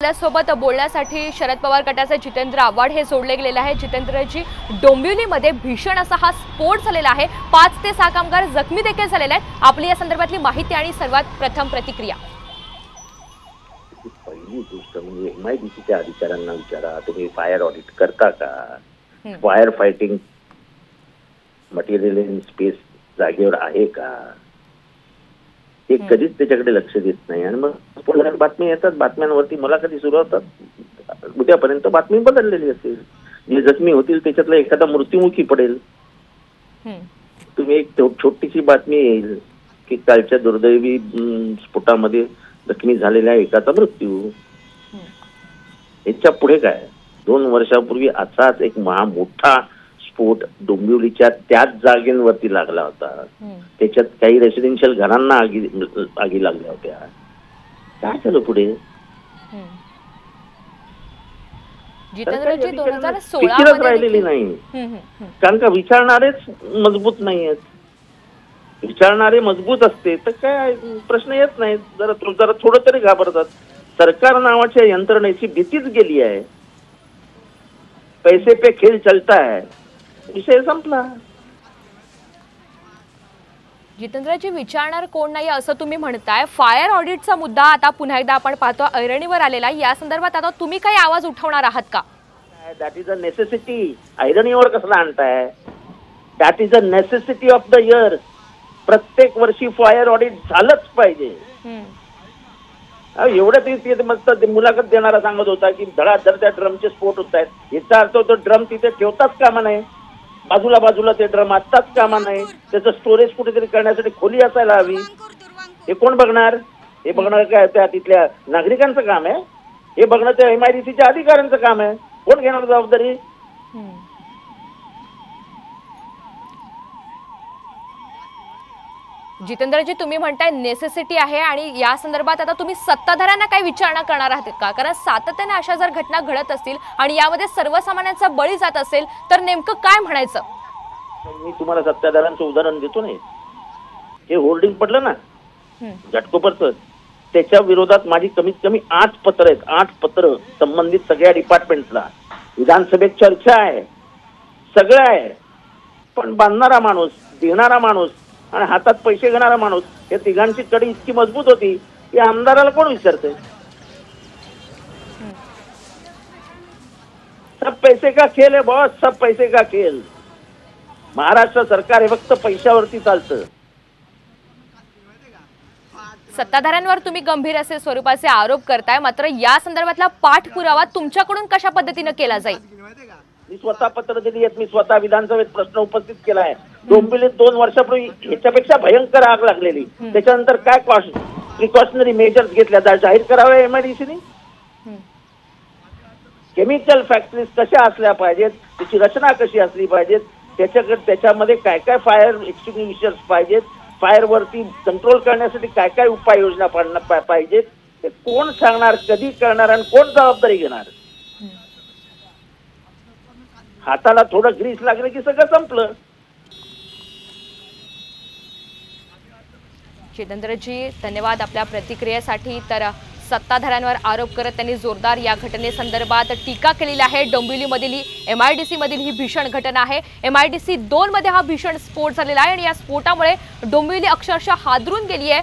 आपल्यासोबत बोलण्यासाठी शरद पवार गटाचे जितेंद्र आव्हाड हे जोडले गेलेले आहे। जितेंद्रजी, डोंबिवलीमध्ये भीषण असा हा स्फोट झालेला आहे। 5 ते 6 कामगार जखमी देखील झालेले आहेत। आपली या संदर्भातली माहिती आणि सर्वात प्रथम प्रतिक्रिया। पहिली गोष्ट म्हणजे एमआयडीसीच्या अधिकाऱ्यांना विचारा, तुम्ही फायर ऑडिट करता का? Fire fighting material in space जागेवर आहे का? ते कधीच त्याच्याकडे लक्ष देत नाही आणि मग बातम्या येतात, बातम्यांवरती मला कधी सुरू होतात, उद्यापर्यंत बातमी बदललेली असेल, जे जखमी होतील त्याच्यातला एखादा मृत्युमुखी पडेल। तुम्ही एक छोटीशी बातमी येईल की कालच्या दुर्दैवी स्फोटामध्ये जखमी झालेल्या एकाचा मृत्यू। याच्या पुढे काय? 2 वर्षापूर्वी असाच एक मोठा स्फोट डोंबिवलीच्या त्याच जागेवरती लागला होता। त्याच्यात काही रेसिडेन्शियल घरांना आगी लागल्या होत्या। काय झालं पुढे? जितेंद्रजी, राहिलेली नाही, कारण का विचारणारेच मजबूत नाही आहेत। विचारणारे मजबूत असते तर काय प्रश्न येत नाहीत। जरा थोडं तरी घाबरतात। सरकार नावाच्या यंत्रणेची भीतीच गेली आहे। पैसे पे खेळ चलता है, विषय संपला। जितेंद्रजी, विचारणार कोण नाही असं तुम्ही म्हणताय। फायर ऑडिटचा मुद्दा आता पुन्हा एकदा आपण पाहतो ऐरणीवर आलेला। या संदर्भात आता तुम्ही काही आवाज उठवणार आहात का? That is a necessity. ऐरणीवर कसला आणताय? That is a necessity of the year. प्रत्येक वर्षी फायर ऑडिट झालंच पाहिजे। एवढं मस्त मुलाखत देणारा सांगत होता की धडाधड त्या ड्रमचे स्फोट होत आहेत। याचा अर्थ तो ड्रम तिथे ठेवताच कामा नये, बाजूला ते ड्रम असताच कामा नये, त्याचं स्टोरेज कुठेतरी करण्यासाठी खोली असायला हवी। हे कोण बघणार? हे बघणार काय त्या तिथल्या नागरिकांचं काम आहे? हे बघणं त्या एमआयडीसीच्या अधिकाऱ्यांचं काम आहे। कोण घेणार जबाबदारी? जितेंद्रजी, तुम्ही म्हणताय नेसेसिटी आहे आणि या संदर्भात आता तुम्ही सत्ताधाऱ्यांना काय विचारणा करणार आहात का? कारण सातत्याने अशा जर घटना घडत असतील आणि यामध्ये सर्वसामान्यांचा बळी जात असेल तर नेमकं काय म्हणायचं? मी तुम्हाला सत्ताधाऱ्यांचं उदाहरण देतो ना। हे होर्डिंग पडलं ना घाटकोपरचं, त्याच्या विरोधात माझी कमीत कमी 8 पत्र आहेत। 8 पत्र संबंधित सगळ्या डिपार्टमेंटला। विधानसभेत चर्चा आहे, सगळं आहे, पण बांधणारा माणूस, देणारा माणूस आणि हातात पैसे घेणारा माणूस, या तिघांची कडी इतकी मजबूत होती की आमदाराला कोण विचारते? सब पैसे का खेळ आहे बॉस, सब पैसे का खेळ। महाराष्ट्र सरकार हे फक्त पैशावरती चालतं। सत्ताधाऱ्यांवर तुम्ही गंभीर असे स्वरूपाचे आरोप करताय, मात्र या संदर्भातला पाठपुरावा तुमच्याकडून कशा पद्धतीने केला जाईल? मी स्वतः पत्र दिली आहेत, मी स्वतः विधानसभेत प्रश्न उपस्थित केला आहे। डोंबिवलीत 2 वर्षापूर्वी ह्याच्यापेक्षा भयंकर आग लागलेली, त्याच्यानंतर काय प्रिकॉशनरी मेजर्स घेतल्या जाहीर कराव्या एमआयडीसीने। केमिकल फॅक्टरीज कशा असल्या पाहिजेत, त्याची रचना कशी असली पाहिजेत, त्याच्यामध्ये काय काय फायर एक्सटिंग्विशर्स पाहिजेत, फायर वरती कंट्रोल करण्यासाठी काय काय उपाययोजना पाहिजेत, ते कोण सांगणार, कधी करणार आणि कोण जबाबदारी घेणार? हाताला थोडं ग्रीस लागलं की सगळं संपलं। जितेंद्रजी, धन्यवाद आपल्या प्रतिक्रियेसाठी। तर सत्ताधाऱ्यांवर आरोप करत त्यांनी जोरदार या घटनेसंदर्भात टीका केलेली आहे। डोंबिवलीमधील ही एमआयडीसी मधील ही भीषण घटना आहे। एमआयडीसी 2 मध्ये हा भीषण स्फोट झालेला आहे आणि या स्फोटामुळे डोंबिवली अक्षरशः हादरून गेली आहे।